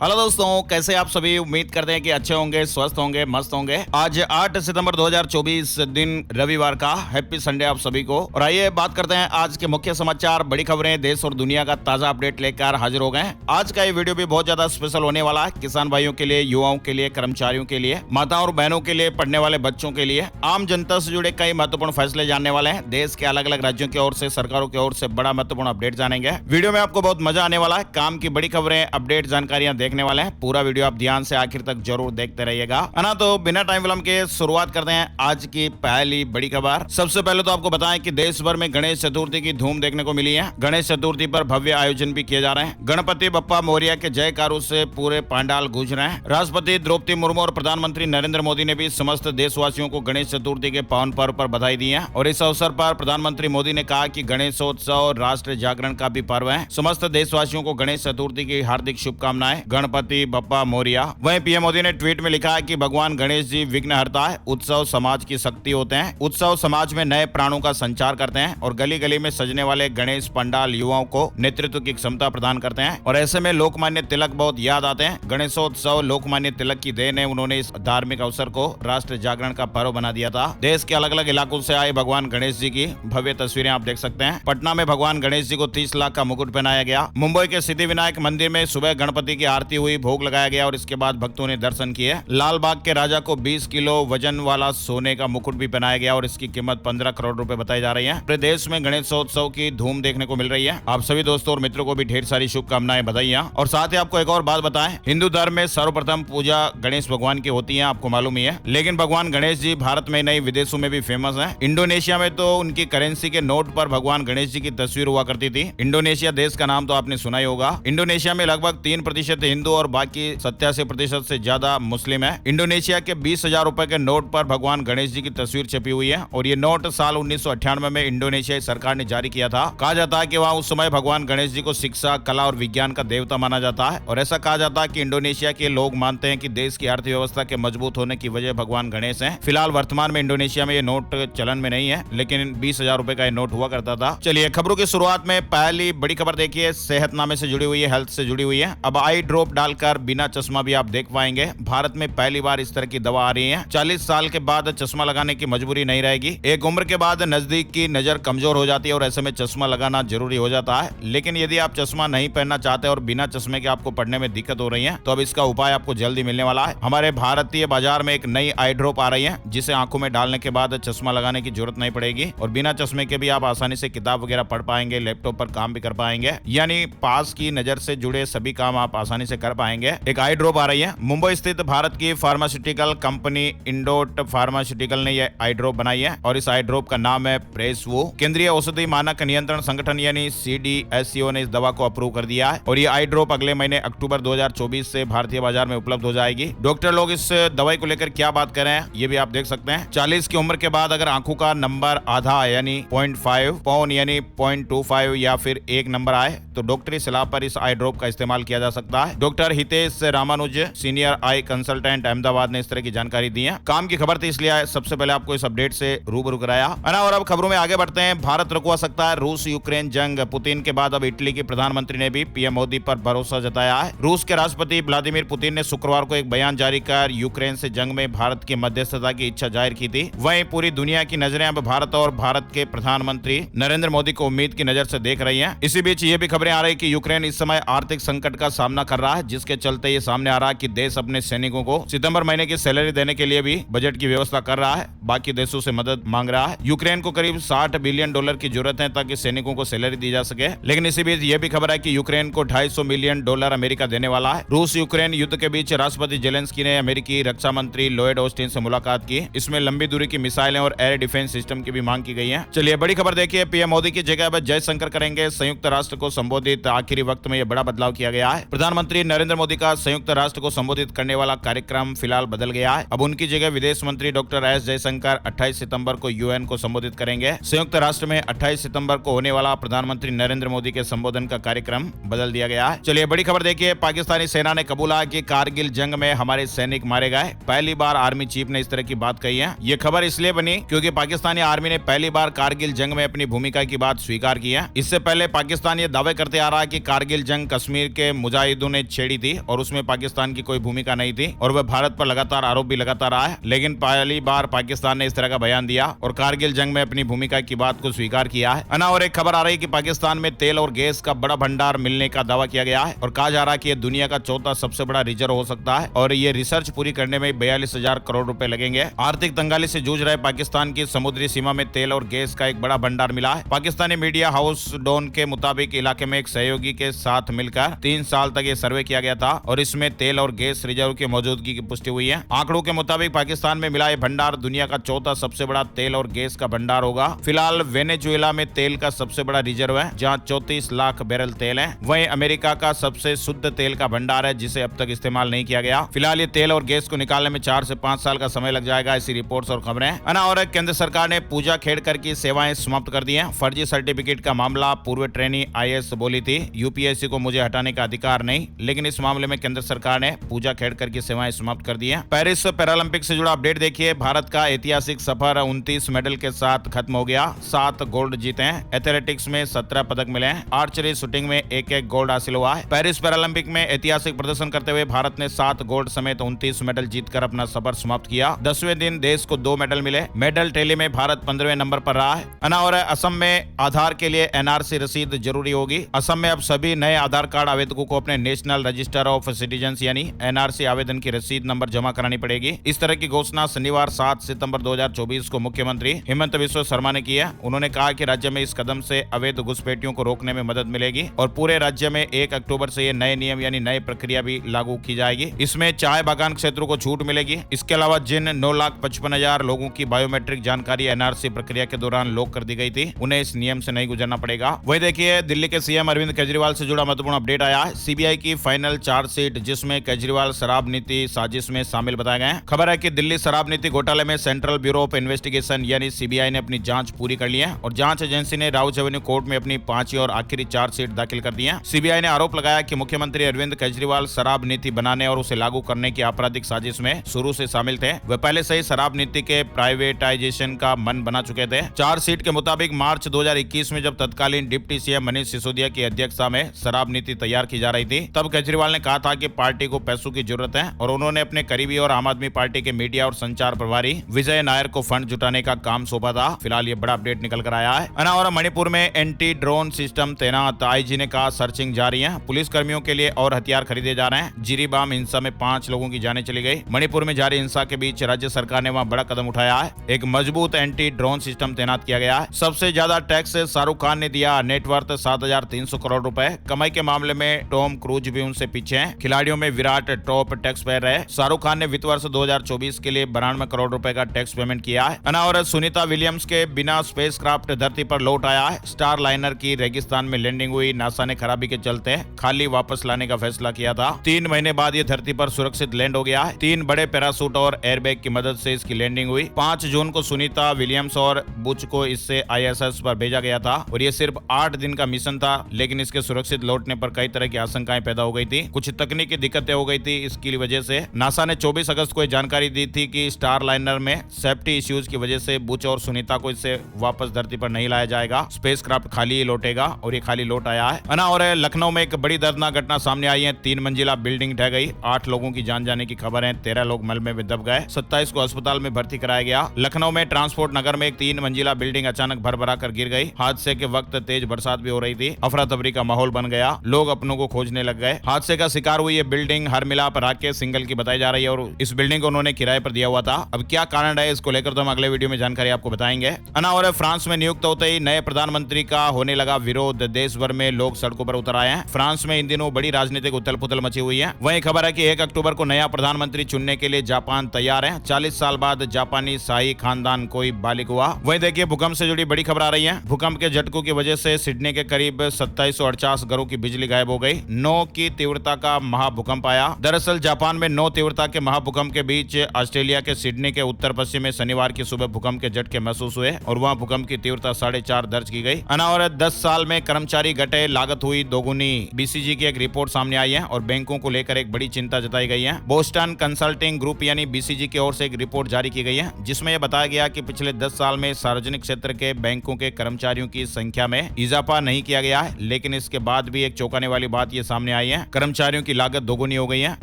Hello दोस्तों, कैसे आप सभी। उम्मीद करते हैं कि अच्छे होंगे, स्वस्थ होंगे, मस्त होंगे। आज 8 सितंबर 2024 दिन रविवार का हैप्पी संडे आप सभी को। और आइए बात करते हैं आज के मुख्य समाचार, बड़ी खबरें, देश और दुनिया का ताजा अपडेट लेकर हाजिर हो गए हैं। आज का ये वीडियो भी बहुत ज्यादा स्पेशल होने वाला है। किसान भाइयों के लिए, युवाओं के लिए, कर्मचारियों के लिए, माताओं और बहनों के लिए, पढ़ने वाले बच्चों के लिए, आम जनता से जुड़े कई महत्वपूर्ण फैसले जानने वाले हैं। देश के अलग अलग राज्यों की ओर से, सरकारों की ओर से बड़ा महत्वपूर्ण अपडेट जानेंगे। वीडियो में आपको बहुत मजा आने वाला है। काम की बड़ी खबरें, अपडेट, जानकारियां देखने वाले हैं। पूरा वीडियो आप ध्यान से आखिर तक जरूर देखते रहिएगा, है ना। तो बिना टाइम विलंब के शुरुआत करते हैं आज की पहली बड़ी खबर। सबसे पहले तो आपको बताएं कि देश भर में गणेश चतुर्थी की धूम देखने को मिली है। गणेश चतुर्थी पर भव्य आयोजन भी किए जा रहे हैं। गणपति बप्पा मोरिया के जयकारों से पूरे पंडाल गूंज रहे हैं। राष्ट्रपति द्रौपदी मुर्मू और प्रधानमंत्री नरेंद्र मोदी ने भी समस्त देशवासियों को गणेश चतुर्थी के पावन पर्व पर बधाई दी है। और इस अवसर पर प्रधानमंत्री मोदी ने कहा कि गणेशोत्सव राष्ट्र जागरण का भी पर्व है। समस्त देशवासियों को गणेश चतुर्थी की हार्दिक शुभकामनाएं। गणपति बप्पा मोरिया। वहीं पीएम मोदी ने ट्वीट में लिखा है कि भगवान गणेश जी विघ्नहर्ता है। उत्सव समाज की शक्ति होते हैं। उत्सव समाज में नए प्राणों का संचार करते हैं और गली गली में सजने वाले गणेश पंडाल युवाओं को नेतृत्व की क्षमता प्रदान करते हैं। और ऐसे में लोकमान्य तिलक बहुत याद आते हैं। गणेशोत्सव लोकमान्य तिलक की देन है। उन्होंने इस धार्मिक अवसर को राष्ट्र जागरण का पर्व बना दिया था। देश के अलग अलग इलाकों से आए भगवान गणेश जी की भव्य तस्वीरें आप देख सकते हैं। पटना में भगवान गणेश जी को 30 लाख का मुकुट पहनाया गया। मुंबई के सिद्धिविनायक मंदिर में सुबह गणपति की आरती हुई, भोग लगाया गया और इसके बाद भक्तों ने दर्शन किए। लाल बाग के राजा को 20 किलो वजन वाला सोने का मुकुट भी पहनाया गया और इसकी कीमत 15 करोड़ रुपए बताई जा रही है। पूरे देश में गणेशोत्सव की धूम देखने को मिल रही है। आप सभी दोस्तों और मित्रों को भी ढेर सारी शुभकामनाएं, बधाइयां। और साथ ही आपको एक और बात बताएं, हिंदू धर्म में सर्वप्रथम पूजा गणेश भगवान की होती है, आपको मालूम ही है। लेकिन भगवान गणेश जी भारत में नहीं, विदेशों में भी फेमस है। इंडोनेशिया में तो उनकी करेंसी के नोट पर भगवान गणेश जी की तस्वीर हुआ करती थी। इंडोनेशिया देश का नाम तो आपने सुना ही होगा। इंडोनेशिया में लगभग 3% हिंदू और बाकी 87% से ज्यादा मुस्लिम है। इंडोनेशिया के 20,000 रुपए के नोट पर भगवान गणेश जी की तस्वीर छपी हुई है और ये नोट साल 1998 में इंडोनेशियाई सरकार ने जारी किया था। कहा जाता है कि वहाँ उस समय भगवान गणेश जी को शिक्षा, कला और विज्ञान का देवता माना जाता है। और ऐसा कहा जाता है कि इंडोनेशिया के लोग मानते हैं कि देश की अर्थव्यवस्था के मजबूत होने की वजह भगवान गणेश है। फिलहाल वर्तमान में इंडोनेशिया में ये नोट चलन में नहीं है, लेकिन 20,000 रुपए का ये नोट हुआ करता था। चलिए खबरों की शुरुआत में पहली बड़ी खबर देखिए, सेहतनामे से जुड़ी हुई है, हेल्थ से जुड़ी हुई है। अब आई ड्रॉप डालकर बिना चश्मा भी आप देख पाएंगे। भारत में पहली बार इस तरह की दवा आ रही है। 40 साल के बाद चश्मा लगाने की मजबूरी नहीं रहेगी। एक उम्र के बाद नजदीक की नजर कमजोर हो जाती है और ऐसे में चश्मा लगाना जरूरी हो जाता है। लेकिन यदि आप चश्मा नहीं पहनना चाहते और बिना चश्मे के आपको पढ़ने में दिक्कत हो रही है, तो अब इसका उपाय आपको जल्दी मिलने वाला है। हमारे भारतीय बाजार में एक नई आई ड्रॉप आ रही है, जिसे आंखों में डालने के बाद चश्मा लगाने की जरूरत नहीं पड़ेगी और बिना चश्मे के भी आप आसानी से किताब वगैरह पढ़ पाएंगे, लैपटॉप पर काम भी कर पाएंगे, यानी पास की नजर से जुड़े सभी काम आप आसानी से कर पाएंगे। एक आई ड्रॉप आ रही है। मुंबई स्थित भारत की फार्मास्यूटिकल कंपनी इंडोट फार्मास्यूटिकल ने यह आई ड्रॉप बनाई है और इस आई ड्रॉप का नाम है प्रेसवो। केंद्रीय औषधि मानक नियंत्रण संगठन यानी CDSCO ने इस दवा को अप्रूव कर दिया है और ये आई ड्रॉप अगले महीने अक्टूबर 2024 से भारतीय बाजार में उपलब्ध हो जाएगी। डॉक्टर लोग इस दवाई को लेकर क्या बात कर रहे हैं ये भी आप देख सकते हैं। 40 की उम्र के बाद अगर आंखों का नंबर आधा यानी 0.5 पौन यानी 0.25 या फिर 1 नंबर आए तो डॉक्टरी सलाह पर इस आई ड्रॉप का इस्तेमाल किया जा सकता है। Doctor Hitesh Ramanuj, senior I consultant, Ahmedabad ने इस तरह की जानकारी दी है। काम की खबर थी इसलिए सबसे पहले आपको इस अपडेट से रूबरू कराया, है ना। और अब खबरों में आगे बढ़ते हैं। भारत रुकवा सकता है रूस यूक्रेन जंग। पुतिन के बाद अब इटली के प्रधानमंत्री ने भी पीएम मोदी पर भरोसा जताया है। रूस के राष्ट्रपति व्लादिमीर पुतिन ने शुक्रवार को एक बयान जारी कर यूक्रेन से जंग में भारत की मध्यस्थता की इच्छा जाहिर की थी। वहीं पूरी दुनिया की नजरें अब भारत और भारत के प्रधानमंत्री नरेंद्र मोदी को उम्मीद की नजर से देख रही है। इसी बीच ये भी खबरें आ रही कि यूक्रेन इस समय आर्थिक संकट का सामना कर रहा है, जिसके चलते ये सामने आ रहा है कि देश अपने सैनिकों को सितंबर महीने की सैलरी देने के लिए भी बजट की व्यवस्था कर रहा है। बाकी देशों से मदद मांग रहा है। यूक्रेन को करीब $60 बिलियन की जरूरत है ताकि सैनिकों को सैलरी दी जा सके। लेकिन इसी बीच ये भी खबर है कि यूक्रेन को $250 मिलियन अमेरिका देने वाला है। रूस यूक्रेन युद्ध के बीच राष्ट्रपति जेलेंस्की ने अमेरिकी रक्षा मंत्री लॉयड ऑस्टिन से मुलाकात की। इसमें लंबी दूरी की मिसाइलें और एयर डिफेंस सिस्टम की भी मांग की गई है। चलिए बड़ी खबर देखिए, पीएम मोदी की जगह पर जयशंकर करेंगे संयुक्त राष्ट्र को संबोधित। आखिरी वक्त में यह बड़ा बदलाव किया गया है। प्रधानमंत्री नरेंद्र मोदी का संयुक्त राष्ट्र को संबोधित करने वाला कार्यक्रम फिलहाल बदल गया है। अब उनकी जगह विदेश मंत्री डॉक्टर एस जयशंकर 28 सितंबर को यूएन को संबोधित करेंगे। संयुक्त राष्ट्र में 28 सितंबर को होने वाला प्रधानमंत्री नरेंद्र मोदी के संबोधन का कार्यक्रम बदल दिया गया है। चलिए बड़ी खबर देखिए, पाकिस्तानी सेना ने कबूला कि कारगिल जंग में हमारे सैनिक मारे गए। पहली बार आर्मी चीफ ने इस तरह की बात कही है। ये खबर इसलिए बनी क्योंकि पाकिस्तानी आर्मी ने पहली बार कारगिल जंग में अपनी भूमिका की बात स्वीकार की है। इससे पहले पाकिस्तान ये दावे करते आ रहा है कि कारगिल जंग कश्मीर के मुजाहिदों ने छेड़ी थी और उसमें पाकिस्तान की कोई भूमिका नहीं थी और वह भारत पर लगातार आरोप भी लगाता रहा है। लेकिन पहली बार पाकिस्तान ने इस तरह का बयान दिया और कारगिल जंग में अपनी भूमिका की बात को स्वीकार किया है। और एक खबर आ रही है कि पाकिस्तान में तेल और गैस का बड़ा भंडार मिलने का दावा किया गया है और कहा जा रहा है कि यह दुनिया का चौथा सबसे बड़ा रिजर्व हो सकता है और ये रिसर्च पूरी करने में 42,000 करोड़ रुपए लगेंगे। आर्थिक तंगाली से जूझ रहे पाकिस्तान की समुद्री सीमा में तेल और गैस का एक बड़ा भंडार मिला है। पाकिस्तानी मीडिया हाउस डॉन के मुताबिक इलाके में एक सहयोगी के साथ मिलकर 3 साल तक ये सर्वे किया गया था और इसमें तेल और गैस रिजर्व की मौजूदगी की पुष्टि हुई है। आंकड़ों के मुताबिक पाकिस्तान में मिला ये भंडार दुनिया का चौथा सबसे बड़ा तेल और गैस का भंडार होगा। फिलहाल वेनेजुएला में तेल का सबसे बड़ा रिजर्व है जहां 34 लाख बैरल तेल है। वहीं अमेरिका का सबसे शुद्ध तेल का भंडार है जिसे अब तक इस्तेमाल नहीं किया गया। फिलहाल ये तेल और गैस को निकालने में 4 से 5 साल का समय लग जाएगा, ऐसी रिपोर्ट्स और खबरें। और केंद्र सरकार ने पूजा खेड़कर की सेवाएं समाप्त कर दी हैं। फर्जी सर्टिफिकेट का मामला पूर्व ट्रेनी IAS बोली थी यूपीएससी को मुझे हटाने का अधिकार नहीं, लेकिन इस मामले में केंद्र सरकार ने पूजा खेड़कर की सेवाएं समाप्त कर दी हैं। पेरिस पैरालंपिक से जुड़ा अपडेट देखिए। भारत का ऐतिहासिक सफर 29 मेडल के साथ खत्म हो गया। 7 गोल्ड जीते हैं। एथलेटिक्स में 17 पदक मिले हैं। आर्चरी शूटिंग में एक गोल्ड हासिल हुआ है। पेरिस पैरालंपिक में ऐतिहासिक प्रदर्शन करते हुए भारत ने 7 गोल्ड समेत 29 मेडल जीतकर अपना सफर समाप्त किया। 10वें दिन देश को 2 मेडल मिले। मेडल टैली में भारत 15वें नंबर पर रहा है। और असम में आधार के लिए NRC रसीद जरूरी होगी। असम में अब सभी नए आधार कार्ड आवेदकों को अपने नेशनल रजिस्टर ऑफ सिटीजन्स यानी NRC आवेदन की रसीद नंबर जमा करानी पड़ेगी। इस तरह की घोषणा शनिवार 7 सितंबर 2024 को मुख्यमंत्री हेमंत बिस्वा शर्मा ने की है। उन्होंने कहा कि राज्य में इस कदम से अवैध घुसपैठियों को रोकने में मदद मिलेगी और पूरे राज्य में 1 अक्टूबर से ये नए नियम यानी नई प्रक्रिया भी लागू की जाएगी। इसमें चाय बागान क्षेत्रों को छूट मिलेगी। इसके अलावा जिन 9,55,000 लोगों की बायोमेट्रिक जानकारी NRC प्रक्रिया के दौरान लॉक कर दी गई थी उन्हें इस नियम से नहीं गुजरना पड़ेगा। वही देखिए दिल्ली के CM अरविंद केजरीवाल से जुड़ा महत्वपूर्ण अपडेट आया है। CBI की फाइनल चार्जशीट जिसमें केजरीवाल शराब नीति साजिश में शामिल बताए गए हैं। खबर है कि दिल्ली शराब नीति घोटाले में सेंट्रल ब्यूरो ऑफ इन्वेस्टिगेशन यानी CBI ने अपनी जांच पूरी कर ली है और जांच एजेंसी ने राउज एवेन्यू कोर्ट में अपनी 5वीं और आखिरी चार्जशीट दाखिल कर दी है। CBI ने आरोप लगाया कि मुख्यमंत्री अरविंद केजरीवाल शराब नीति बनाने और उसे लागू करने की आपराधिक साजिश में शुरू से शामिल थे। वे पहले से ही शराब नीति के प्राइवेटाइजेशन का मन बना चुके थे। चार्जशीट के मुताबिक मार्च 2021 में जब तत्कालीन डिप्टी CM मनीष सिसोदिया की अध्यक्षता में शराब नीति तैयार की जा रही थी तब केजरीवाल ने कहा था कि पार्टी को पैसों की जरूरत है और उन्होंने अपने करीबी और आम आदमी पार्टी के मीडिया और संचार प्रभारी विजय नायर को फंड जुटाने का काम सौंपा था। फिलहाल ये बड़ा अपडेट निकल कर आया है। और मणिपुर में एंटी ड्रोन सिस्टम तैनात। IG ने कहा सर्चिंग जारी है। पुलिस कर्मियों के लिए और हथियार खरीदे जा रहे हैं। जिरीबाम हिंसा में 5 लोगों की जानें चली गई। मणिपुर में जारी हिंसा के बीच राज्य सरकार ने वहां बड़ा कदम उठाया है। एक मजबूत एंटी ड्रोन सिस्टम तैनात किया गया है। सबसे ज्यादा टैक्स शाहरुख खान ने दिया। नेटवर्थ 7,300 करोड़ रुपए। कमाई के मामले में टॉम क्रूज भी उनसे पीछे हैं। खिलाड़ियों में विराट टॉप टैक्स पेयर रहे। शाहरुख खान ने वित्त वर्ष 2024 के लिए 92 करोड़ रुपए का टैक्स पेमेंट किया है। और सुनीता विलियम्स के बिना स्पेसक्राफ्ट धरती पर लौट आया है। स्टार लाइनर की रेगिस्तान में लैंडिंग हुई। नासा ने खराबी के चलते खाली वापस लाने का फैसला किया था। 3 महीने बाद ये धरती पर सुरक्षित लैंड हो गया है। 3 बड़े पैरासूट और एयरबैग की मदद से इसकी लैंडिंग हुई। 5 जून को सुनीता विलियम्स और बुच को इससे ISS पर भेजा गया था और ये सिर्फ 8 दिन का मिशन था, लेकिन इसके सुरक्षित लौटने पर कई तरह की आशंकाएं पैदा हो गई थी। कुछ तकनीकी दिक्कतें हो गई थी। इसकी वजह से नासा ने 24 अगस्त को जानकारी दी थी कि स्टार लाइनर में सेफ्टी इश्यूज की वजह से बुच और सुनीता को इससे वापस धरती पर नहीं लाया जाएगा। स्पेसक्राफ्ट खाली ही लौटेगा और ये खाली लौट आया है। और लखनऊ में एक बड़ी दर्दनाक घटना सामने आई है। 3 मंजिला बिल्डिंग ढह गई। 8 लोगों की जान जाने की खबर है। 13 लोग मलबे में दब गए। 27 को अस्पताल में भर्ती कराया गया। लखनऊ में ट्रांसपोर्ट नगर में एक 3 मंजिला बिल्डिंग अचानक भरभरा कर गिर गई। हादसे के वक्त तेज बरसात भी हो रही थी। अफरा तफरी का माहौल बन गया। लोग अपनों को खोजने लग गए। हादसे का शिकार हुई ये बिल्डिंग हर मिलाप राकेश सिंगल की बताई जा रही है और इस बिल्डिंग को उन्होंने किराए पर दिया हुआ था। अब क्या कारण है इसको लेकर तो हम अगले वीडियो में जानकारी आपको बताएंगे। और फ्रांस में नियुक्त होते ही नए प्रधानमंत्री का होने लगा विरोध। देश भर में लोग सड़कों पर उतर आए हैं। फ्रांस में इन दिनों बड़ी राजनीतिक उथल पुथल मची हुई है। वहीं खबर है कि 1 अक्टूबर को नया प्रधानमंत्री चुनने के लिए जापान तैयार है। 40 साल बाद जापानी शाही खानदान कोई बालिक हुआ। वहीं देखिए भूकंप से जुड़ी बड़ी खबर आ रही है। भूकंप के झटकों की वजह से सिडनी के करीब 2748 घरों की बिजली गायब हो गई। 9 की तीव्रता का महाभूकंप आया। दरअसल जापान में 9 तीव्रता के महाभूकंप के बीच ऑस्ट्रेलिया के सिडनी के उत्तर पश्चिम में शनिवार की सुबह भूकंप के झटके महसूस हुए और वहां भूकंप की तीव्रता 4.5 दर्ज की गई। और 10 साल में कर्मचारी घटे, लागत हुई दोगुनी। BCG की एक रिपोर्ट सामने आई है और बैंकों को लेकर एक बड़ी चिंता जताई गई है। बोस्टन कंसल्टिंग ग्रुप यानी BCG की ओर से एक रिपोर्ट जारी की गई है जिसमें यह बताया गया कि पिछले 10 साल में सार्वजनिक क्षेत्र के बैंकों के कर्मचारियों की संख्या में इजाफा नहीं किया गया है। लेकिन इसके बाद भी एक चौंकाने वाली बात यह सामने आई है है। कर्मचारियों की लागत दोगुनी हो गई है।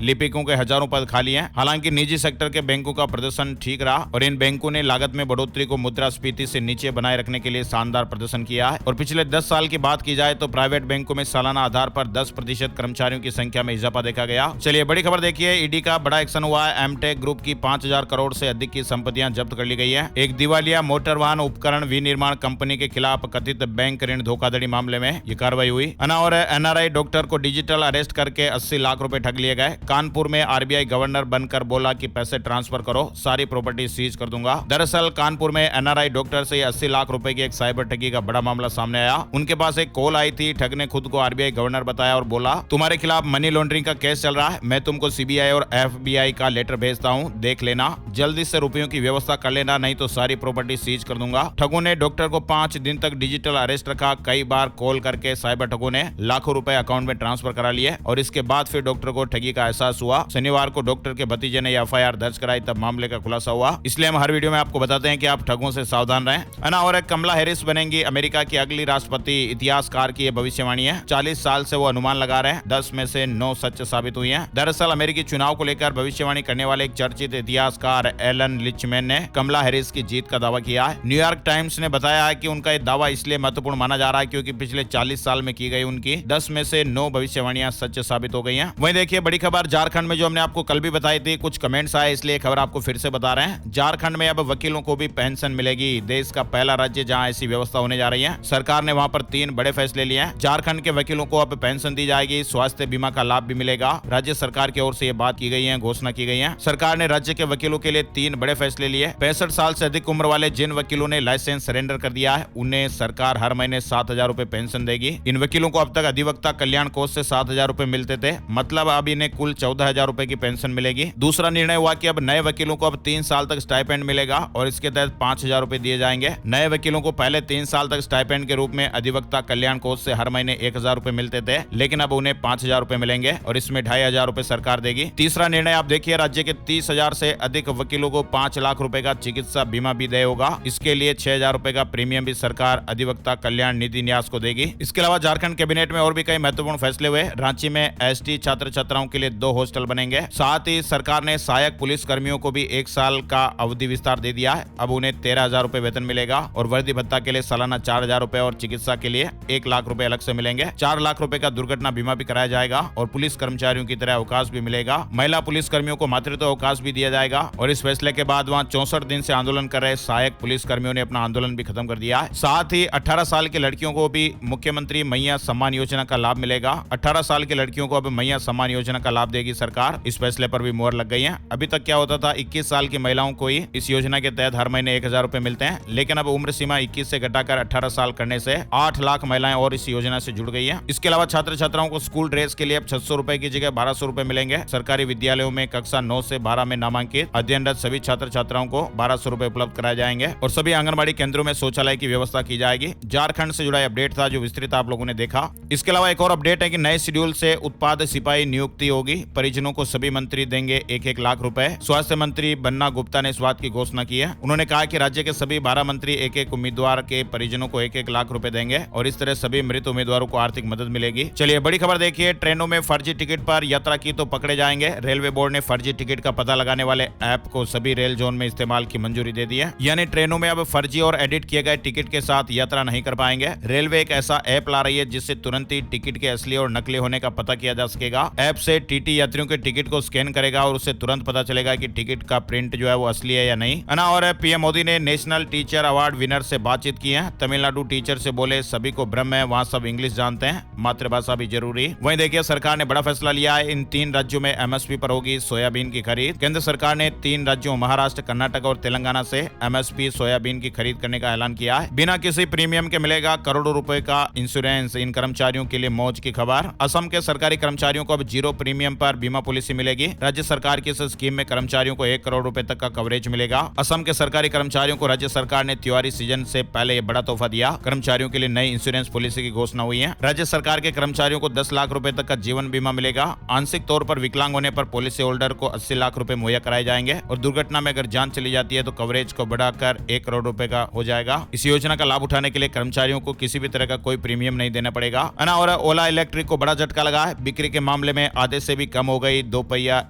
लिपिकों के हजारों पद खाली हैं। हालांकि निजी सेक्टर के बैंकों का प्रदर्शन ठीक रहा और इन बैंकों ने लागत में बढ़ोतरी को मुद्रास्फीति से नीचे बनाए रखने के लिए शानदार प्रदर्शन किया है। और पिछले 10 साल की बात की जाए तो प्राइवेट बैंकों में सालाना आधार पर 10% कर्मचारियों की संख्या में इजाफा देखा गया। चलिए बड़ी खबर देखिए, ईडी का बड़ा एक्शन हुआ है। एमटेक ग्रुप की 5000 करोड़ से अधिक की संपत्तियां जब्त कर ली गई है। एक दिवालिया मोटर वाहन उपकरण विनिर्माण कंपनी के खिलाफ कथित बैंक ऋण धोखाधड़ी मामले में ये कार्रवाई हुई। और एनआरआई डॉक्टर को डिजिटल अरेस्ट करके 80 लाख रुपए ठग लिए गए। कानपुर में आरबीआई गवर्नर बनकर बोला कि पैसे ट्रांसफर करो, सारी प्रॉपर्टी सीज कर दूंगा। दरअसल कानपुर में एनआरआई डॉक्टर से 80 लाख रुपए की एक साइबर ठगी का बड़ा मामला सामने आया। उनके पास एक कॉल आई थी। ठग ने खुद को आरबीआई गवर्नर बताया और बोला, तुम्हारे खिलाफ मनी लॉन्ड्रिंग का केस चल रहा है, मैं तुमको सीबीआई और एफबीआई का लेटर भेजता हूं, देख लेना, जल्दी से रुपयों की व्यवस्था कर लेना, नहीं तो सारी प्रॉपर्टी सीज कर दूंगा। ठगों ने डॉक्टर को 5 दिन तक डिजिटल अरेस्ट रखा। कई बार कॉल करके साइबर ठगों ने लाखों रुपए अकाउंट में ट्रांसफर करा लिए और इसके बाद फिर डॉक्टर को ठगी का एहसास हुआ। शनिवार को डॉक्टर के भतीजे ने एफआईआर दर्ज कराई, तब मामले का खुलासा हुआ। इसलिए हम हर वीडियो में आपको बताते हैं कि आप ठगों से सावधान रहें। और कमला हैरिस बनेंगी अमेरिका की अगली राष्ट्रपति। इतिहासकार की यह भविष्यवाणी है। 40 साल से वो अनुमान लगा रहे हैं, 10 में से 9 सच साबित हुई हैं। दरअसल अमेरिकी चुनाव को लेकर भविष्यवाणी करने वाले एक चर्चित इतिहासकार एलन लिचमैन ने कमला हैरिस की जीत का दावा किया है। न्यूयॉर्क टाइम्स ने बताया है कि उनका यह दावा इसलिए महत्वपूर्ण माना जा रहा है क्योंकि पिछले 40 साल में की गई उनकी 10 में से 9 भविष्यवाणियां सच साबित हो गई हैं। वहीं देखिए बड़ी खबर, झारखंड में जो हमने आपको कल भी बताई थी, कुछ कमेंट्स आए इसलिए खबर आपको फिर से बता रहे हैं। झारखंड में अब वकीलों को भी पेंशन मिलेगी। देश का पहला राज्य जहां ऐसी व्यवस्था होने जा रही है। सरकार ने वहां पर 3 बड़े फैसले लिए हैं। झारखंड के वकीलों को अब पेंशन दी जाएगी, स्वास्थ्य बीमा का लाभ भी मिलेगा। राज्य सरकार की ओर से ये बात की गई है, घोषणा की गई है। सरकार ने राज्य के वकीलों के लिए 3 बड़े फैसले लिए। 65 साल से अधिक उम्र वाले जिन वकीलों ने लाइसेंस सरेंडर कर दिया है, उन्हें सरकार हर महीने 7000 रुपए पेंशन देगी। इन वकीलों को अब तक अधिवक्ता कल्याण कोष से 7000 रुपए मिलते थे, मतलब अब इन्हें कुल 14000 रुपए की पेंशन मिलेगी। दूसरा निर्णय हुआ कि अब नए वकीलों को अब 3 साल तक स्टाइपेंड मिलेगा और इसके तहत 5000 रुपए दिए जाएंगे। नए वकीलों को पहले 3 साल तक स्टाइपेंड के रूप में अधिवक्ता कल्याण कोष से हर महीने 1000 रुपए मिलते थे, लेकिन अब उन्हें 5000 रुपए मिलेंगे और इसमें 2500 रुपए सरकार देगी। तीसरा निर्णय आप देखिए, राज्य के 30,000 से अधिक वकीलों को 5 लाख रुपए का चिकित्सा बीमा भी देय होगा। इसके लिए 6000 रुपए का प्रीमियम भी सरकार अधिवक्ता कल्याण निधि न्यास को देगी। इसके अलावा झारखंड कैबिनेट में और भी कई महत्वपूर्ण फैसले हुए। रांची में एसटी छात्र छात्राओं के लिए 2 हॉस्टल बनेंगे। साथ ही सरकार ने सहायक पुलिस कर्मियों को भी 1 साल का अवधि विस्तार दे दिया है। अब उन्हें 13000 रुपए वेतन मिलेगा और वर्दी भत्ता के लिए सालाना 4000 रुपए और चिकित्सा के लिए 1 लाख रुपए अलग से मिलेंगे। 4 लाख रुपए का दुर्घटना बीमा भी कराया जाएगा और पुलिस कर्मचारियों की तरह अवकाश भी मिलेगा। महिला पुलिस कर्मियों को मातृत्व अवकाश भी दिया जाएगा और इस फैसले के बाद वहां 64 दिन से आंदोलन कर रहे सहायक पुलिस कर्मियों ने अपना आंदोलन भी खत्म कर दिया है। साथ ही 18 साल की लड़कियों को भी मुख्यमंत्री मैया सम्मान योजना का लाभ मिलेगा। 18 साल की लड़कियों को अब मैया सम्मान योजना का लाभ देगी सरकार। इस फैसले पर भी मुहर लग गई है। अभी तक क्या होता था, 21 साल की महिलाओं को ही इस योजना के तहत हर महीने 1000 रुपए मिलते हैं, लेकिन अब उम्र सीमा 21 से घटाकर 18 साल करने से 8 लाख महिलाएं और इस योजना से जुड़ गई है। इसके अलावा छात्र छात्राओं को स्कूल ड्रेस के लिए अब 600 रुपए की जगह 1200 रुपए मिलेंगे। सरकारी विद्यालयों में कक्षा 9 से 12 में नामांकित अध्ययनरत सभी छात्र छात्राओं को 1200 रुपए उपलब्ध कराए जाएंगे और सभी आंगनबाड़ी केंद्रों में शौचालय की व्यवस्था की जाएगी। झारखंड से जुड़ा अपडेट था जो विस्तृत आप लोगों ने देखा। इसके अलावा एक और अपडेट है कि नए शेड्यूल से उत्पाद सिपाही नियुक्ति होगी। परिजनों को सभी मंत्री देंगे 1-1 लाख रुपए। स्वास्थ्य मंत्री बन्ना गुप्ता ने इस बात की घोषणा की है। उन्होंने कहा कि राज्य के सभी 12 मंत्री 1-1 उम्मीदवार के परिजनों को 1-1 लाख रुपए देंगे और इस तरह सभी मृत उम्मीदवारों को आर्थिक मदद मिलेगी। चलिए बड़ी खबर देखिए, ट्रेनों में फर्जी टिकट पर यात्रा की तो पकड़े जाएंगे। रेलवे बोर्ड ने फर्जी टिकट का पता लगाने वाले ऐप को सभी रेल जोन में इस्तेमाल की मंजूरी दे दी है। यानी ट्रेनों में अब फर्जी और एडिट किए गए टिकट के साथ यात्रा नहीं कर पाएंगे। रेलवे एक ऐसा ऐप ला रही है जिससे तुरंत ही टिकट के असली और नकली होने का पता किया जा सकेगा। ऐप से टीटी यात्रियों के टिकट को स्कैन करेगा और उससे तुरंत पता चलेगा कि टिकट का प्रिंट जो है वो असली है या नहीं। और पीएम मोदी ने नेशनल टीचर अवार्ड विनर से बातचीत की है। तमिलनाडु टीचर से बोले, सभी को भ्रम है, वहाँ सब इंग्लिश जानते हैं, मातृभाषा भी जरूरी। वहीं देखिए सरकार ने बड़ा फैसला लिया है। इन 3 राज्यों में एमएसपी पर होगी सोयाबीन की खरीद। केंद्र सरकार ने 3 राज्यों महाराष्ट्र, कर्नाटक और तेलंगाना से एमएसपी सोयाबीन की खरीद करने का ऐलान किया है। बिना किसी प्रीमियम के मिलेगा करोड़ों रुपए का इंश्योरेंस। इन कर्मचारियों के लिए मौज की खबर। असम के सरकारी कर्मचारियों को अब 0 प्रीमियम पर बीमा पॉलिसी मिलेगी। राज्य सरकार की इस स्कीम में कर्मचारियों को 1 करोड़ रुपए तक का कवरेज मिलेगा। असम के सरकारी कर्मचारियों को राज्य सरकार ने त्योहारी सीजन से पहले ये बड़ा तोहफा दिया। कर्मचारियों के लिए नई इंश्योरेंस पॉलिसी की घोषणा हुई है। राज्य सरकार के कर्मचारियों को 10 लाख रुपए तक का जीवन बीमा मिलेगा। आंशिक तौर पर विकलांग होने पर पॉलिसी होल्डर को 80 लाख रुपए मुहैया कराए जाएंगे और दुर्घटना में अगर जान चली जाती है तो कवरेज को बढ़ाकर 1 करोड़ रुपए का हो जाएगा। इस योजना का लाभ उठाने के लिए कर्मचारियों को किसी भी तरह का कोई प्रीमियम नहीं देना पड़ेगा। और ओला इलेक्ट्रिक को बड़ा झटका लगा है। बिक्री के मामले में आधे से भी कम हो गई दो पहिया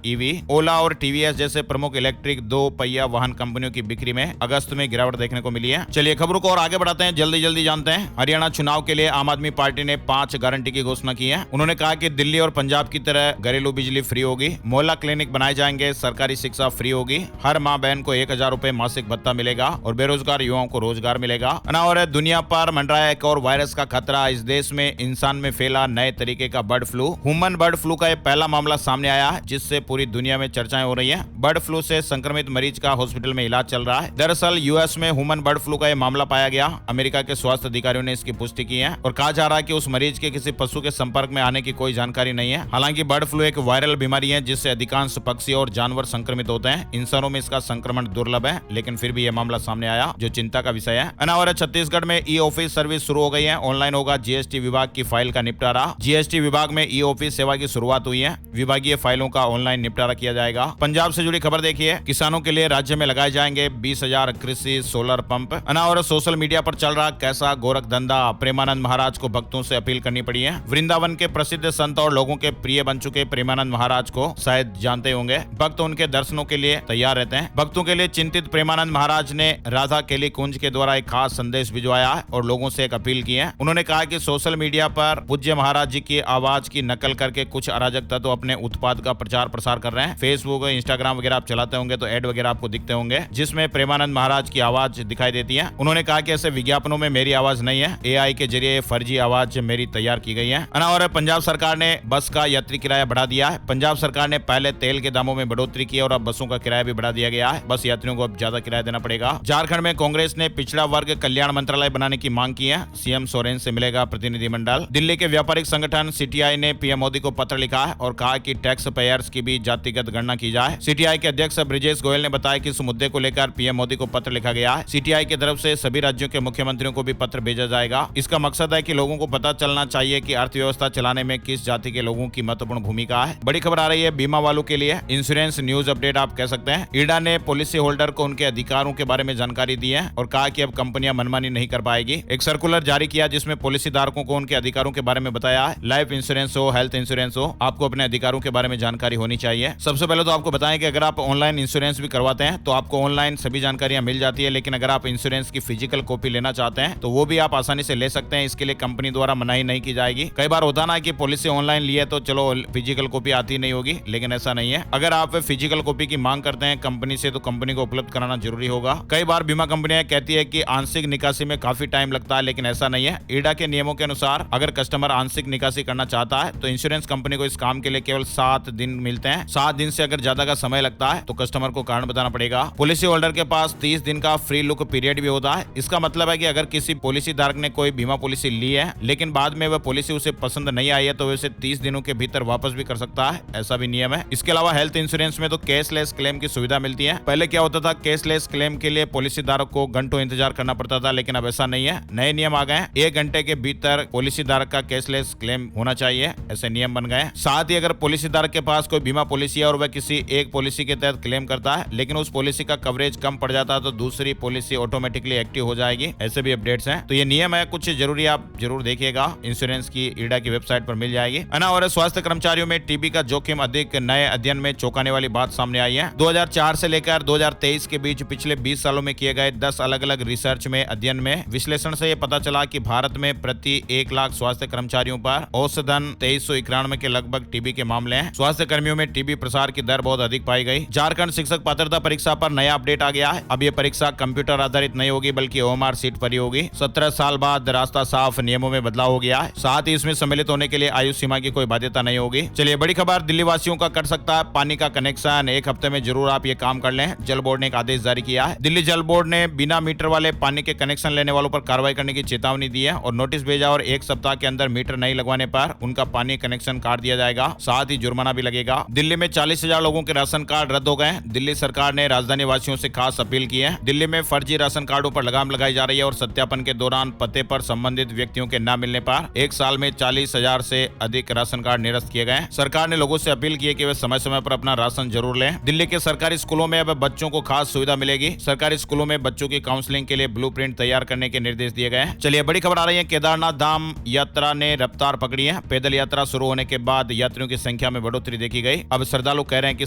ईवी। ओला और टीवीएस जैसे प्रमुख इलेक्ट्रिक दो पहिया वाहन कंपनियों की बिक्री में अगस्त में गिरावट देखने को मिली है। चलिए खबरों को और आगे बढ़ाते हैं, जल्दी जानते हैं। हरियाणा चुनाव के लिए आम आदमी पार्टी ने 5 गारंटी की घोषणा की है। उन्होंने कहा कि दिल्ली और पंजाब की तरह घरेलू बिजली फ्री होगी, मोहल्ला क्लिनिक बनाए जाएंगे, सरकारी शिक्षा फ्री होगी, हर माँ बहन को 1000 रुपए मासिक भत्ता मिलेगा और बेरोजगार युवाओं को रोजगार मिलेगा। और दुनिया पर मंडराया एक और वायरस का खतरा। इस देश में इंसान में फैला नए तरीके का bird flu. Human bird flu का यह पहला मामला सामने आया है, जिससे पूरी दुनिया में चर्चाएं हो रही है। बर्ड फ्लू से संक्रमित मरीज का हॉस्पिटल में इलाज चल रहा है। दरअसल यूएस में ह्यूमन बर्ड फ्लू का यह मामला पाया गया। अमेरिका के स्वास्थ्य अधिकारियों ने इसकी पुष्टि की है और कहा जा रहा है कि उस मरीज के किसी पशु के संपर्क में आने की कोई जानकारी नहीं है। हालांकि बर्ड फ्लू एक वायरल बीमारी है जिससे अधिकांश पक्षी और जानवर संक्रमित होते हैं। इंसानों में इसका संक्रमण दुर्लभ है, लेकिन फिर भी यह मामला सामने आया, जो चिंता का विषय है। और छत्तीसगढ़ में ई ऑफिस सर्विस शुरू हो गई है। ऑनलाइन होगा जीएसटी विभाग की फाइल का निपटारा। जीएसटी विभाग में ई ऑफिस सेवा की शुरुआत हुई है। विभागीय फाइलों का ऑनलाइन निपटारा किया जाएगा। पंजाब से जुड़ी खबर देखिए, किसानों के लिए राज्य में लगाए जाएंगे 20,000 कृषि सोलर पंप। और सोशल मीडिया पर चल रहा कैसा गोरख धंधा। प्रेमानंद महाराज को भक्तों से अपील करनी पड़ी है। वृंदावन के प्रसिद्ध संत और लोगों के प्रिय बन चुके प्रेमानंद महाराज को शायद जानते होंगे। भक्त उनके दर्शनों के लिए तैयार रहते हैं। भक्तों के लिए चिंतित प्रेमानंद महाराज ने राधा केली कुंज के द्वारा एक खास संदेश भिजवाया है और लोगों से एक अपील की है। उन्होंने कहा कि सोशल मीडिया पर पूज्य महाराज जी की आवाज की नकल करके कुछ अराजक तत्व अपने उत्पाद का प्रचार प्रसार कर रहे हैं। फेसबुक, इंस्टाग्राम वगैरह आप चलाते होंगे तो ऐड वगैरह आपको दिखते होंगे जिसमें प्रेमानंद महाराज की आवाज दिखाई देती है। उन्होंने कहा कि ऐसे विज्ञापनों में मेरी आवाज नहीं है, एआई के जरिए फर्जी आवाज मेरी तैयार की गई है। और पंजाब सरकार ने बस का यात्री किराया बढ़ा दिया है। पंजाब सरकार ने पहले तेल के दामों में बढ़ोतरी की और अब बसों का किराया भी बढ़ा दिया गया है। बस यात्रियों को अब ज्यादा किराया देना पड़ेगा। झारखंड में कांग्रेस ने पिछड़ा वर्ग कल्याण मंत्रालय बनाने की मांग की है। सीएम सोरेन से मिलेगा प्रतिनिधिमंडल। दिल्ली के व्यापारिक संगठन सीटीआई ने पीएम मोदी को पत्र लिखा है और कहा कि टैक्स पेयर्स की भी जातिगत गणना की जाए। सीटीआई के अध्यक्ष ब्रिजेश गोयल ने बताया कि इस मुद्दे को लेकर पीएम मोदी को पत्र लिखा गया है। सीटीआई की तरफ से सभी राज्यों के मुख्यमंत्रियों को भी पत्र भेजा जाएगा। इसका मकसद है कि लोगों को पता चलना चाहिए कि अर्थव्यवस्था चलाने में किस जाति के लोगों की महत्वपूर्ण भूमिका है। बड़ी खबर आ रही है बीमा वालों के लिए, इंश्योरेंस न्यूज अपडेट आप कह सकते हैं। ईडा ने पॉलिसी होल्डर को उनके अधिकारों के बारे में जानकारी दी है और कहा कि अब कंपनियां मनमानी नहीं कर पाएगी। एक सर्कुलर जारी किया जिसमें पॉलिसी धारकों को उनके अधिकारों के बारे में बताया है। लाइफ इंश्योरेंस हो, हेल्थ इंश्योरेंस हो, आपको अपने अधिकारों के बारे में जानकारी होनी चाहिए। सबसे पहले तो आपको बताएं कि अगर आप ऑनलाइन इंश्योरेंस भी करवाते हैं तो आपको ऑनलाइन सभी जानकारियां मिल जाती है, लेकिन अगर आप इंश्योरेंस की फिजिकल कॉपी लेना चाहते हैं तो वो भी आप आसानी से ले सकते हैं। इसके लिए कंपनी द्वारा मनाही नहीं की जाएगी। कई बार होता ना कि पॉलिसी ऑनलाइन ली है तो चलो फिजिकल कॉपी आती नहीं होगी, लेकिन ऐसा नहीं है। अगर आप फिजिकल कॉपी की मांग करते हैं कंपनी से तो कंपनी को उपलब्ध कराना जरूरी होगा। कई बार बीमा कंपनियां कहती है कि आंशिक निकासी में काफी टाइम लगता है, लेकिन ऐसा नहीं है। ईडा के नियमों के अनुसार अगर कस्टमर आंशिक निकासी करना चाहता है तो इंश्योरेंस कंपनी को इस काम के लिए केवल 7 दिन मिलते हैं। 7 दिन से अगर ज्यादा का समय लगता है तो कस्टमर को कारण बताना पड़ेगा। पॉलिसी होल्डर के पास 30 दिन का फ्री लुक पीरियड भी होता है। इसका मतलब है कि अगर किसी पॉलिसी धारक ने कोई बीमा पॉलिसी ली है लेकिन बाद में वह पॉलिसी उसे पसंद नहीं आई है तो वैसे 30 दिनों के भीतर वापस भी कर सकता है, ऐसा भी नियम है। इसके अलावा हेल्थ इंश्योरेंस में तो कैशलेस क्लेम की सुविधा मिलती है। पहले क्या होता था, कैशलेस क्लेम के लिए पॉलिसी धारक को घंटों इंतजार करना पड़ता था, लेकिन अब ऐसा नहीं है। नए नियम आ गए हैं। 1 घंटे के भीतर पॉलिसी धारक का कैशलेस क्लेम होना चाहिए, ऐसे नियम बन गए। साथ ही अगर पॉलिसी धारक के पास कोई बीमा पॉलिसी है और वह किसी एक पॉलिसी के तहत क्लेम करता है लेकिन उस पॉलिसी का कवरेज कम पड़ जाता है तो दूसरी पॉलिसी ऑटोमेटिकली एक्टिव हो जाएगी। ऐसे भी अपडेट्स हैं। तो ये नियम है, कुछ जरूरी आप जरूर देखिएगा। इंश्योरेंस की ईडा की वेबसाइट पर मिल जाएगी। और स्वास्थ्य कर्मचारियों में टीबी का जोखिम अधिक, नए अध्ययन में चौंकाने वाली बात सामने आई है। 2004 से लेकर 2023 के बीच पिछले 20 सालों में किए गए 10 अलग अलग रिसर्च में अध्ययन में विश्लेषण से यह पता चला कि भारत में प्रति 1 लाख स्वास्थ्य कर्मचारियों पर औसतन 2391 के लगभग टीबी के मामले हैं। स्वास्थ्य कर्मियों में टीबी प्रसार की दर बहुत अधिक पाई गई। झारखंड शिक्षक पात्रता परीक्षा पर नया अपडेट आ गया है। अब यह परीक्षा कंप्यूटर आधारित नहीं होगी बल्कि ओएमआर सीट पर ही होगी। 17 साल बाद रास्ता साफ, नियमों में बदलाव हो गया है। साथ ही इसमें सम्मिलित होने के लिए आयु सीमा की कोई बाध्यता नहीं होगी। चलिए बड़ी खबर, दिल्ली वासियों का कट सकता है पानी का कनेक्शन। 1 हफ्ते में जरूर आप ये काम कर लें। जल बोर्ड ने एक आदेश जारी किया है। दिल्ली जल बोर्ड ने बिना मीटर वाले पानी के कनेक्शन लेने वालों पर कार्रवाई करने की चेतावनी दी है और नोटिस भेजा और 1 सप्ताह के अंदर मीटर नहीं लगवाने पर उनका पानी कनेक्शन काट दिया जाएगा। साथ ही जुर्माना भी लगेगा। दिल्ली में 40,000 लोगों के राशन कार्ड रद्द हो गए। दिल्ली सरकार ने राजधानी वासियों से खास अपील की है। दिल्ली में फर्जी राशन कार्डों पर लगाम लगाई जा रही है और सत्यापन के दौरान पते पर संबंधित व्यक्तियों के न मिलने पर 1 साल में 40,000 से अधिक राशन कार्ड निरस्त किए गए। सरकार ने लोगों से अपील की है कि वे समय समय पर अपना राशन जरूर लें। दिल्ली के सरकारी स्कूलों में अब बच्चों को खास सुविधा मिलेगी। सरकारी स्कूलों में बच्चों की काउंसलिंग के लिए ब्लूप्रिंट तैयार करने के निर्देश दिए गए। चलिए बड़ी खबर आ रही है, केदारनाथ धाम यात्रा ने रफ्तार पकड़ी है। पैदल यात्रा शुरू होने के बाद यात्रियों की संख्या में बढ़ोतरी देखी गई। अब श्रद्धालु कह रहे हैं कि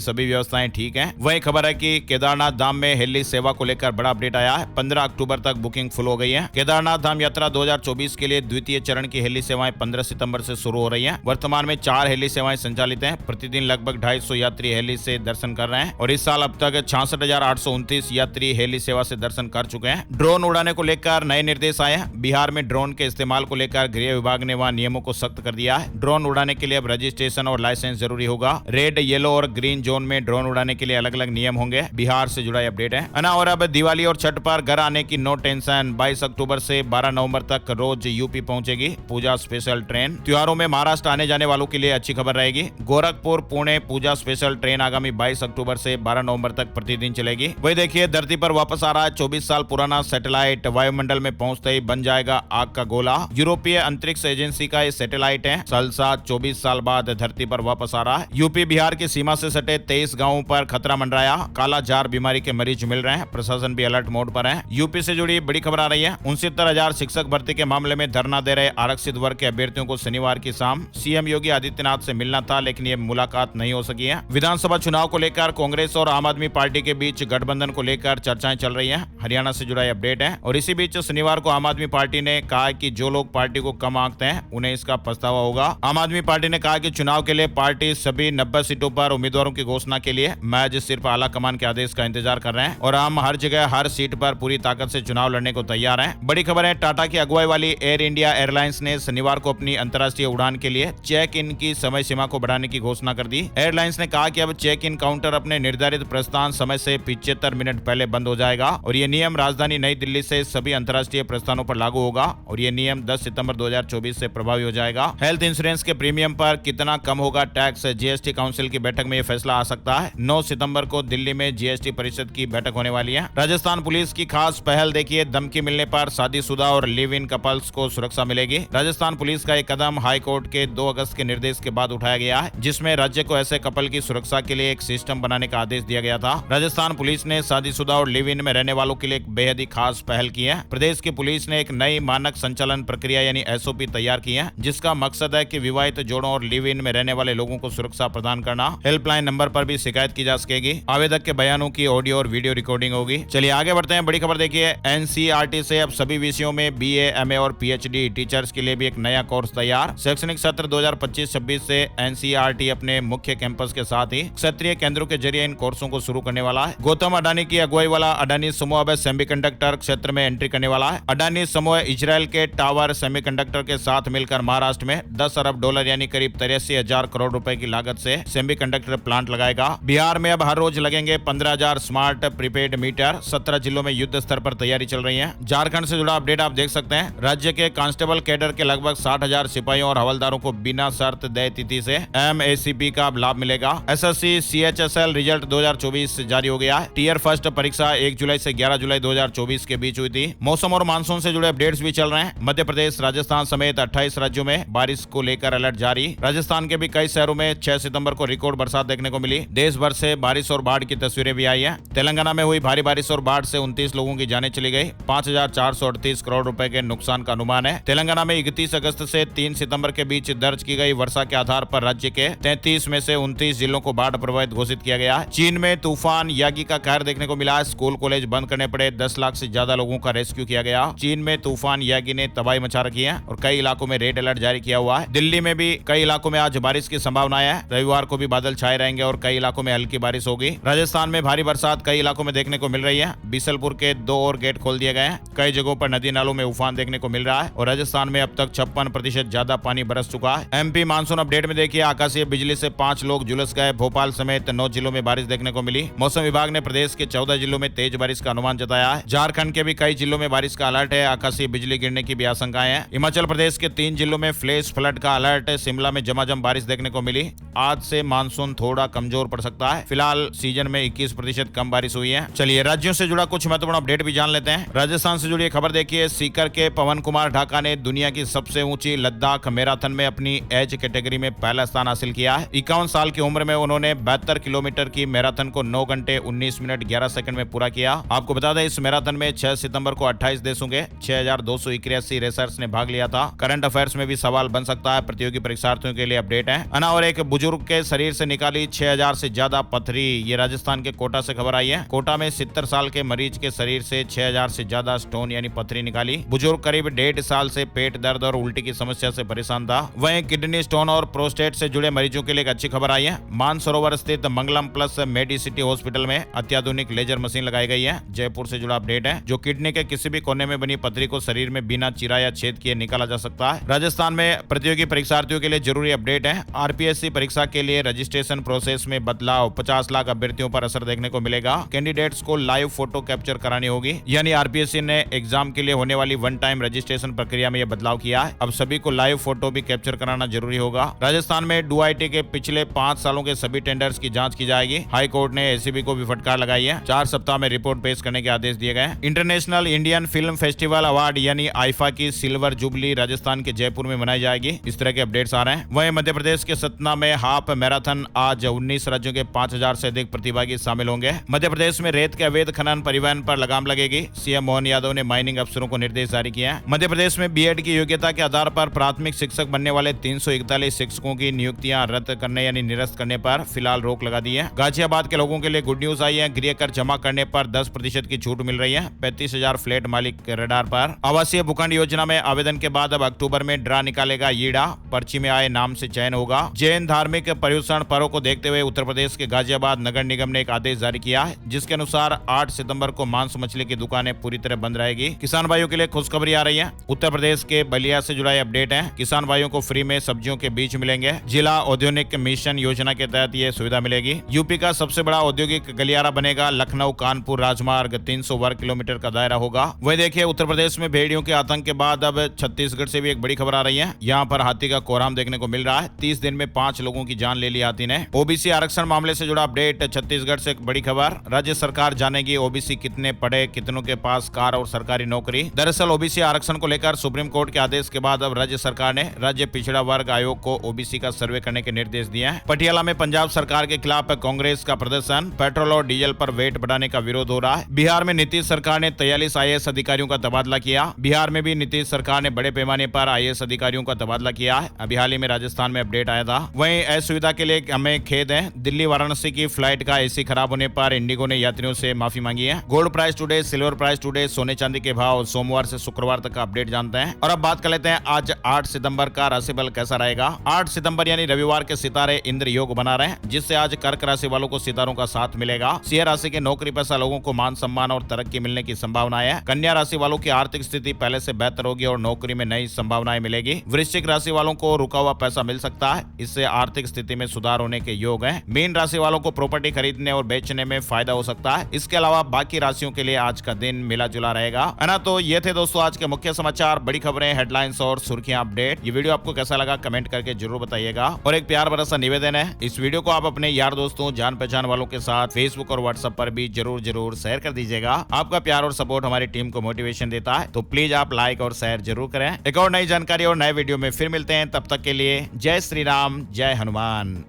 सभी व्यवस्थाएं ठीक हैं। वही खबर है कि केदारनाथ धाम में हेली सेवा को लेकर बड़ा अपडेट आया है। 15 अक्टूबर तक बुकिंग फुल हो गई है। केदारनाथ धाम यात्रा 2024 के लिए द्वितीय चरण की हेली सेवाएं 15 सितंबर से शुरू हो रही हैं। वर्तमान में 4 हेली सेवाएं संचालित हैं। प्रतिदिन लगभग 250 यात्री हेली से दर्शन कर रहे हैं और इस साल अब तक 66,829 यात्री हेली सेवा से दर्शन कर चुके हैं। ड्रोन उड़ाने को लेकर नए निर्देश आए हैं। बिहार में ड्रोन के इस्तेमाल को लेकर गृह विभाग ने वहां नियमों को सख्त कर दिया है। ड्रोन उड़ाने के लिए अब रजिस्ट्रेशन और लाइसेंस जरूरी होगा। रेड, येलो और ग्रीन जोन में ड्रोन उड़ाने के लिए अलग अलग नियम होंगे। बिहार से जुड़ा अपडेट है ना। और अब दिवाली और छठ पर घर आने की नो टेंशन। 22 अक्टूबर से 12 नवंबर तक रोज यूपी पहुंचेगी पूजा स्पेशल ट्रेन। त्योहारों में महाराष्ट्र आने जाने वालों के लिए अच्छी खबर रहेगी। गोरखपुर पुणे पूजा स्पेशल ट्रेन आगामी 22 अक्टूबर से 12 नवंबर तक प्रतिदिन चलेगी। वही देखिए धरती पर वापस आ रहा है 24 साल पुराना सैटेलाइट। वायुमंडल में पहुंचते ही बन जाएगा आग का गोला। यूरोपीय अंतरिक्ष एजेंसी का ये सैटेलाइट है। सालसा 24 साल बाद धरती पर वापस आ रहा है। यूपी बिहार की सीमा से सटे 23 गांवों पर खतरा मंडराया। काला जार बीमारी के मरीज मिल रहे हैं। प्रशासन भी अलर्ट मोड पर है। यूपी से जुड़ी बड़ी खबर आ रही है। 69,000 शिक्षक भर्ती के मामले में धरना दे रहे आरक्षित वर्ग के अभ्यर्थियों को शनिवार की शाम सीएम योगी आदित्यनाथ से मिलना था, लेकिन ये मुलाकात नहीं हो सकी है। विधानसभा चुनाव को लेकर कांग्रेस और आम आदमी पार्टी के बीच गठबंधन को लेकर चर्चाएं चल रही हैं। हरियाणा से जुड़ा अपडेट है। और इसी बीच शनिवार को आम आदमी पार्टी ने कहा कि जो लोग पार्टी को कम आंकते हैं उन्हें इसका पछतावा होगा। आम आदमी पार्टी ने कहा कि चुनाव के लिए पार्टी सभी 90 सीटों पर उम्मीदवारों की घोषणा के लिए महज सिर्फ आला कमान के आदेश का इंतजार कर रहे हैं और हम हर जगह हर सीट पर पूरी ताकत से चुनाव लड़ने को तैयार हैं। बड़ी खबर है, टाटा की अगुवाई वाली एयर इंडिया एयरलाइंस ने शनिवार को अपनी अंतर्राष्ट्रीय उड़ान के लिए चेक इन की समय सीमा को बढ़ाने की घोषणा कर दी। एयरलाइंस ने कहा कि अब चेक इन काउंटर अपने निर्धारित प्रस्थान समय से 75 मिनट पहले बंद हो जाएगा और ये नियम राजधानी नई दिल्ली से सभी अंतर्राष्ट्रीय प्रस्थानों पर लागू होगा और ये नियम 10 सितंबर 2024 से प्रभावी हो जाएगा। हेल्थ इंश्योरेंस के प्रीमियम पर कितना कम होगा टैक्स, जीएसटी काउंसिल की बैठक में यह फैसला आ सकता है। 9 सितंबर को दिल्ली में जीएसटी परिषद की बैठक होने वाली है। राजस्थान पुलिस की खास पहल देखिए, धमकी मिलने पर शादीशुदा और लिव इन कपल्स को सुरक्षा मिलेगी। राजस्थान पुलिस का एक कदम हाईकोर्ट के 2 अगस्त के निर्देश के बाद उठाया गया है, जिसमें राज्य को ऐसे कपल की सुरक्षा के लिए एक सिस्टम बनाने का आदेश दिया गया था। राजस्थान पुलिस ने शादीशुदा और लिव इन में रहने वालों के लिए एक बेहद ही खास पहल की है। प्रदेश की पुलिस ने एक नई मानक संचालन प्रक्रिया यानी एसओपी तैयार की है, जिसका मकसद है कि विवाहित जोड़ों और लिव इन में रहने वाले लोगों को सुरक्षा प्रदान करना। हेल्पलाइन नंबर पर भी शिकायत की जा सकेगी। आवेदक के बयानों की ऑडियो और वीडियो रिकॉर्डिंग होगी। चलिए आगे बढ़ते हैं। बड़ी खबर देखिए, एनसीईआरटी से अब सभी विषयों में बीए, एमए और पीएचडी टीचर्स के लिए भी एक नया कोर्स तैयार। शैक्षणिक सत्र 2025-26 से एनसीईआरटी अपने मुख्य कैंपस के साथ ही क्षेत्रीय केंद्रों के जरिए इन कोर्सों को शुरू करने वाला है। गौतम अडानी की अगुवाई वाला अडानी समूह अब सेमीकंडक्टर क्षेत्र में एंट्री करने वाला है। अडानी समूह इजराइल के टावर सेमीकंडक्टर के साथ मिलकर महाराष्ट्र में $10 अरब यानी करीब 83,000 करोड़ रुपए की लागत से सेमीकंडक्टर प्लांट लगाएगा। बिहार में अब हर रोज लगेंगे 15,000 स्मार्ट प्रीपेड मीटर। 17 जिलों में युद्ध स्तर पर तैयारी चल रही है। झारखंड से जुड़ा अपडेट आप देख सकते हैं। राज्य के कांस्टेबल कैडर के लगभग 60,000 सिपाहियों और हवलदारों को बिना शर्त देय तिथि से एमएसीपी का लाभ मिलेगा। एसएससी सीएचएसएल रिजल्ट 2024 जारी हो गया है। टीयर फर्स्ट परीक्षा 1 जुलाई से 11 जुलाई 2024 के बीच हुई थी। मौसम और मानसून से जुड़े अपडेट्स भी चल रहे हैं। मध्य प्रदेश, राजस्थान समेत 28 राज्यों में बारिश को लेकर अलर्ट जारी। राजस्थान के भी कई शहरों में 6 सितंबर को रिकॉर्ड बरसात देखने को मिली। देश भर से बारिश और बाढ़ की तस्वीरें भी आई है। तेलंगाना में हुई भारी बारिश और बाढ़ से 29 लोगों की जानें चली गई। 5,438 करोड़ रुपए के नुकसान का अनुमान है। तेलंगाना में 31 अगस्त से 3 सितंबर के बीच दर्ज की गई वर्षा के आधार पर राज्य के 33 में से 29 जिलों को बाढ़ प्रभावित घोषित किया गया है। चीन में तूफान यागी का कहर देखने को मिला है। स्कूल कॉलेज बंद करने पड़े। 10 लाख से ज्यादा लोगों का रेस्क्यू किया गया। चीन में तूफान यागी ने तबाही मचा रखी है और कई इलाकों में रेड अलर्ट जारी किया हुआ है। दिल्ली में भी कई इलाकों में आज बारिश की संभावना है। रविवार को भी बादल छाए रहेंगे और कई इलाकों में हल्की बारिश होगी। राजस्थान में भारी बरसात कई इलाकों में देखने को मिल रही है। बीसलपुर के 2 और गेट खोल दिए गए हैं। कई जगहों पर नदी नालों में उफान देखने को मिल रहा है और राजस्थान में अब तक 56% ज्यादा पानी बरस चुका है। एमपी मानसून अपडेट में देखिए, आकाशीय बिजली से 5 लोग झुलस गए। भोपाल समेत 9 जिलों में बारिश देखने को मिली। मौसम विभाग ने प्रदेश के 14 जिलों में तेज बारिश का अनुमान जताया है। झारखंड के भी कई जिलों में बारिश का अलर्ट है। आकाशीय बिजली गिरने की भी आशंकाएं हैं। हिमाचल प्रदेश के 3 जिलों में फ्लैश फ्लड का अलर्ट है। शिमला में झमाझम बारिश देखने को मिली। आज से मानसून थोड़ा कमजोर पड़ सकता है। फिलहाल सीजन में 21% कम बारिश हुई है। चलिए राज्यों से जुड़ा कुछ महत्वपूर्ण अपडेट भी जान लेते हैं। राजस्थान से जुड़ी खबर देखिए, सीकर के पवन कुमार ढाका ने दुनिया की सबसे ऊंची लद्दाख मैराथन में अपनी एज कैटेगरी में पहला स्थान हासिल किया है। 51 साल की उम्र में उन्होंने 72 किलोमीटर की मैराथन को 9 घंटे 19 मिनट 11 सेकंड में पूरा किया। आपको बता दें, इस मैराथन में 6 सितंबर को 28 देशों के 6,281 रेसर्स ने भाग लिया था। करंट अफेयर्स में भी सवाल बन सकता सकता है। प्रतियोगी परीक्षार्थियों के लिए अपडेट है। और एक बुजुर्ग के शरीर से निकाली 6000 से ज्यादा पथरी। ये राजस्थान के कोटा से खबर आई है। कोटा में 70 साल के मरीज के शरीर से 6000 से ज्यादा स्टोन यानी पथरी निकाली। बुजुर्ग करीब 1.5 साल से पेट दर्द और उल्टी की समस्या से परेशान था। वहीं किडनी स्टोन और प्रोस्टेट से जुड़े मरीजों के लिए एक अच्छी खबर आई है। मानसरोवर स्थित मंगलम प्लस मेडिसिटी हॉस्पिटल में अत्याधुनिक लेजर मशीन लगाई गई है। जयपुर से जुड़ा अपडेट है। जो किडनी के किसी भी कोने में बनी पथरी को शरीर में बिना चिरा या छेद किए निकाला जा सकता है। राजस्थान में प्रतियोगी परीक्षार्थियों के लिए जरूरी अपडेट है। आरपीएससी परीक्षा के लिए रजिस्ट्रेशन प्रोसेस में बदलाव। 50 लाख अभ्यर्थियों पर असर देखने को मिलेगा। कैंडिडेट्स को लाइव फोटो कैप्चर करानी होगी। यानी आरपीएससी ने एग्जाम के लिए होने वाली वन टाइम रजिस्ट्रेशन प्रक्रिया में यह बदलाव किया है। अब सभी को लाइव फोटो भी कैप्चर कराना जरूरी होगा। राजस्थान में डीआईटी के पिछले 5 सालों के सभी टेंडर्स की जांच की जाएगी। हाई कोर्ट ने एसीबी को भी फटकार लगाई है। 4 सप्ताह में रिपोर्ट पेश करने के आदेश दिए गए। International Indian film festival award यानी आईफा की सिल्वर जुबली राजस्थान के जयपुर में मनाई जाएगी। इस तरह के अपडेट्स आ रहे हैं। वहीं मध्य प्रदेश के सतना में हाफ मैराथन। आज 19 राज्यों के 5000 से अधिक प्रतिभागी शामिल होंगे। मध्य प्रदेश में रेत के अवैध खनन परिवहन पर लगाम लगेगी। सीएम मोहन यादव ने माइनिंग अफसरों को निर्देश जारी किए हैं। मध्य प्रदेश में बीएड की योग्यता के आधार पर प्राथमिक शिक्षक बनने वाले 341 शिक्षकों की नियुक्तियां रद्द करने यानी निरस्त करने पर फिलहाल रोक लगा दी है। गाजियाबाद के लोगों के लिए गुड न्यूज आई है। गृह कर जमा करने पर 10% की छूट मिल रही है। 35,000 फ्लैट मालिक रडार पर। आवासीय भूखंड योजना में आवेदन के बाद अब अक्टूबर में ड्रा निकालेगा ईडा। पर्ची में आए नाम से चयन होगा। जैन धार्मिक पर्युषण पर्व को देखते हुए उत्तर प्रदेश के गाजियाबाद नगर निगम ने एक आदेश जारी किया है, जिसके अनुसार 8 सितंबर को मांस मछली की दुकानें पूरी तरह बंद रहेगी। किसान भाइयों के लिए खुशखबरी आ रही है। उत्तर प्रदेश के बलिया से जुड़ा अपडेट है। किसान भाइयों को फ्री में सब्जियों के बीज मिलेंगे। जिला औद्योगिक मिशन योजना के तहत ये सुविधा मिलेगी। यूपी का सबसे बड़ा औद्योगिक गलियारा बनेगा। लखनऊ कानपुर राजमार्ग 300 वर्ग किलोमीटर का दायरा होगा। वही देखिए, उत्तर प्रदेश में भेड़ियों के आतंक के बाद अब छत्तीसगढ़ से भी एक बड़ी खबर आ रही है। यहाँ पर हाथी का कोहराम देखने को मिल रहा है। 30 दिन में 5 लोगों की जान ले ली हाथी ने। ओबीसी आरक्षण मामले से जुड़ा अपडेट। छत्तीसगढ़ से एक बड़ी खबर। राज्य सरकार जानेगी ओबीसी कितने पढ़े, कितनों के पास कार और सरकारी नौकरी। दरअसल ओबीसी आरक्षण को लेकर सुप्रीम कोर्ट के आदेश के बाद अब राज्य सरकार ने राज्य पिछड़ा वर्ग आयोग को ओबीसी का सर्वे करने के निर्देश दिए हैं। पटियाला में पंजाब सरकार के खिलाफ कांग्रेस का प्रदर्शन। पेट्रोल और डीजल पर वेट बढ़ाने का विरोध हो रहा है। बिहार में नीतीश सरकार ने 43 आईएएस अधिकारियों का तबादला किया। बिहार में भी नीतीश सरकार ने बड़े पैमाने पर आईएएस अधिकारियों का तबादला किया है। अभी हाल ही में राजस्थान में अपडेट आया था। वहीं असुविधा के लिए हमें खेद है। दिल्ली वाराणसी की फ्लाइट का एसी खराब होने पर इंडिगो ने यात्रियों से माफी मांगी है। Gold price today, silver price today, सोने चांदी के भाव सोमवार से शुक्रवार तक का अपडेट जानते हैं। और अब बात कर लेते हैं आज 8 सितंबर का राशिफल कैसा रहेगा। 8 सितंबर यानी रविवार के सितारे इंद्र योग बना रहे हैं, जिससे आज कर्क राशि वालों को सितारों का साथ मिलेगा। सिंह राशि के नौकरी पेशा लोगों को मान सम्मान और तरक्की मिलने की संभावना है। कन्या राशि वालों की आर्थिक स्थिति पहले से बेहतर होगी और नौकरी में नई संभावनाएं मिलेगी। वृश्चिक राशि वालों को रुका हुआ पैसा मिल सकता है, इससे आर्थिक स्थिति में सुधार होने के योग है। मीन राशि वालों को प्रॉपर्टी खरीदने और बेचने में फायदा हो सकता है। इसके अलावा बाकी राशियों के लिए आज का दिन मिला जुला रहेगा, है ना। तो ये थे दोस्तों आज के मुख्य समाचार, बड़ी खबरें, हेडलाइंस और सुर्खियां अपडेट। ये वीडियो आपको कैसा लगा कमेंट करके जरूर बताइएगा। और एक प्यार भरा सा निवेदन है, इस वीडियो को आप अपने यार दोस्तों जान पहचान वालों के साथ फेसबुक और व्हाट्सएप पर भी जरूर शेयर कर दीजिएगा। आपका प्यार और सपोर्ट हमारी टीम को मोटिवेशन देता है, तो प्लीज आप लाइक और शेयर जरूर करें। एक और नई जानकारी और नए वीडियो में फिर मिलते हैं, तब तक के लिए जय श्री राम, जय हनुमान।